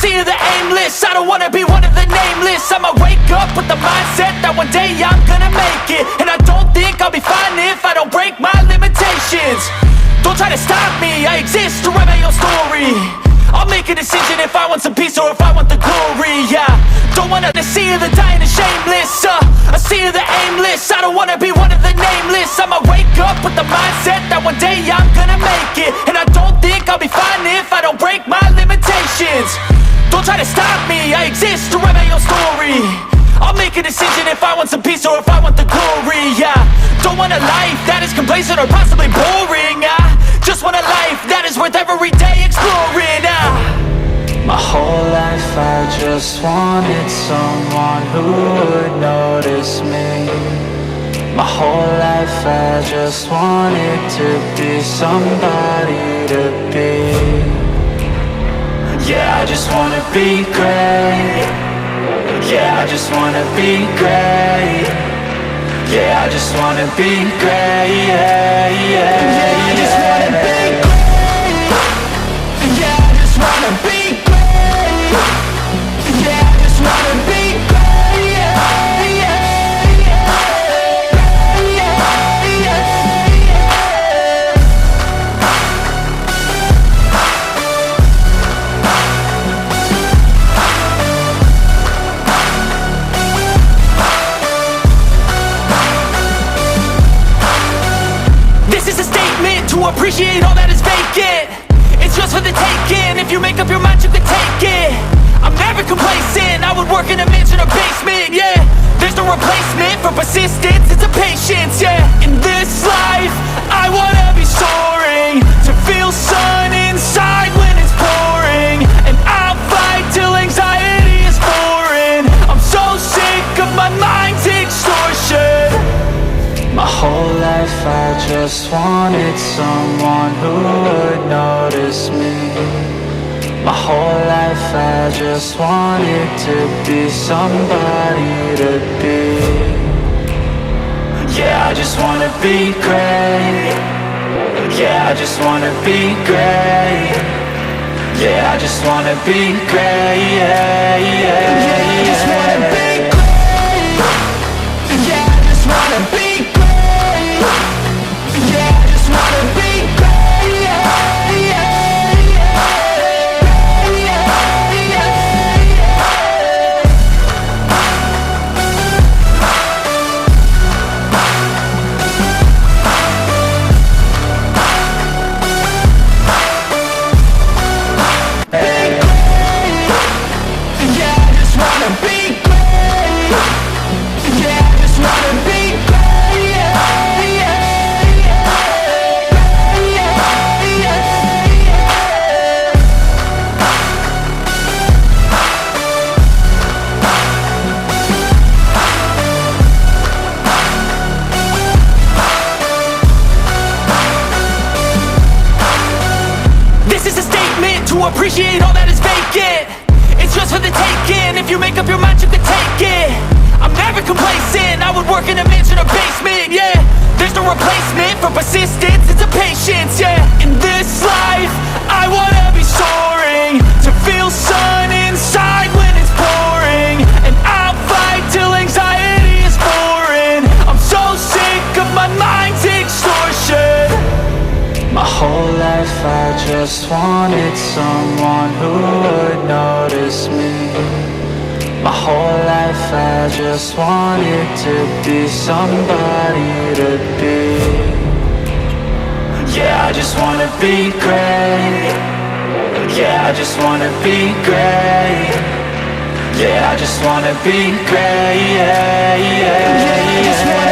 sea of the aimless. I don't wanna be one of the nameless. I'ma wake up with the mindset that one day I'm gonna make it. And I don't think I'll be fine if I don't break my limitations. Don't try to stop me, I exist to write my own story. I'll make a decision if I want some peace or if I want the glory, yeah. Don't wanna see the dying and shameless, a sea of the aimless. I don't wanna be one of the nameless. I'ma wake up with the mindset that one day I'm gonna make it. And I don't think I'll be fine if I don't break my limitations. Don't try to stop me, I exist to write my own story. I'll make a decision if I want some peace or if I want the glory, yeah. Don't want a life that is complacent or possibly boring, just want a life that is worth every day exploring, My whole life I just wanted someone who would notice me. My whole life I just wanted to be somebody to be. Yeah, I just wanna be great. Yeah, I just wanna be great. Yeah, I just wanna be great. Yeah, yeah, yeah, I just wanna be great. Yeah, I just wanna be great. Yeah, I just wanna be great. Yeah, yeah, yeah, yeah, yeah. This is a statement to appreciate all that is vacant. It's just for the taking. If you make up your mind, you can take it. I'm never complacent. I would work in a mansion or basement, yeah. There's no replacement for persistence, it's a patience, yeah. In this life, I wanna be soaring, to feel sun inside when it's pouring. And I'll fight till anxiety is foreign. I'm so sick of my mind's extortion. My whole life I just wanted someone who would notice me. My whole life I just wanted to be somebody to be. Yeah, I just wanna be great. Yeah, I just wanna be great. Yeah, I just wanna be great. Yeah, yeah, yeah, I just wanna be great. Yeah, I just wanna be great. Yeah, I just wanna be great. Yeah, yeah, appreciate all that is vacant. It's just for the taking. If you make up your mind, you can take it. I'm never complacent. I would work in a mansion or basement, yeah. There's no replacement for persistence, it's a patience, yeah. In this life, I wanna be soaring, to feel sun inside when it's pouring. And I'll fight till anxiety is foreign. I'm so sick of my mind's extortion. My whole life I just wanted someone who would notice me. My whole life I just wanted to be somebody to be. Yeah, I just wanna be great. Yeah, I just wanna be great. Yeah, I just wanna be great. Yeah, yeah, yeah, I just wanna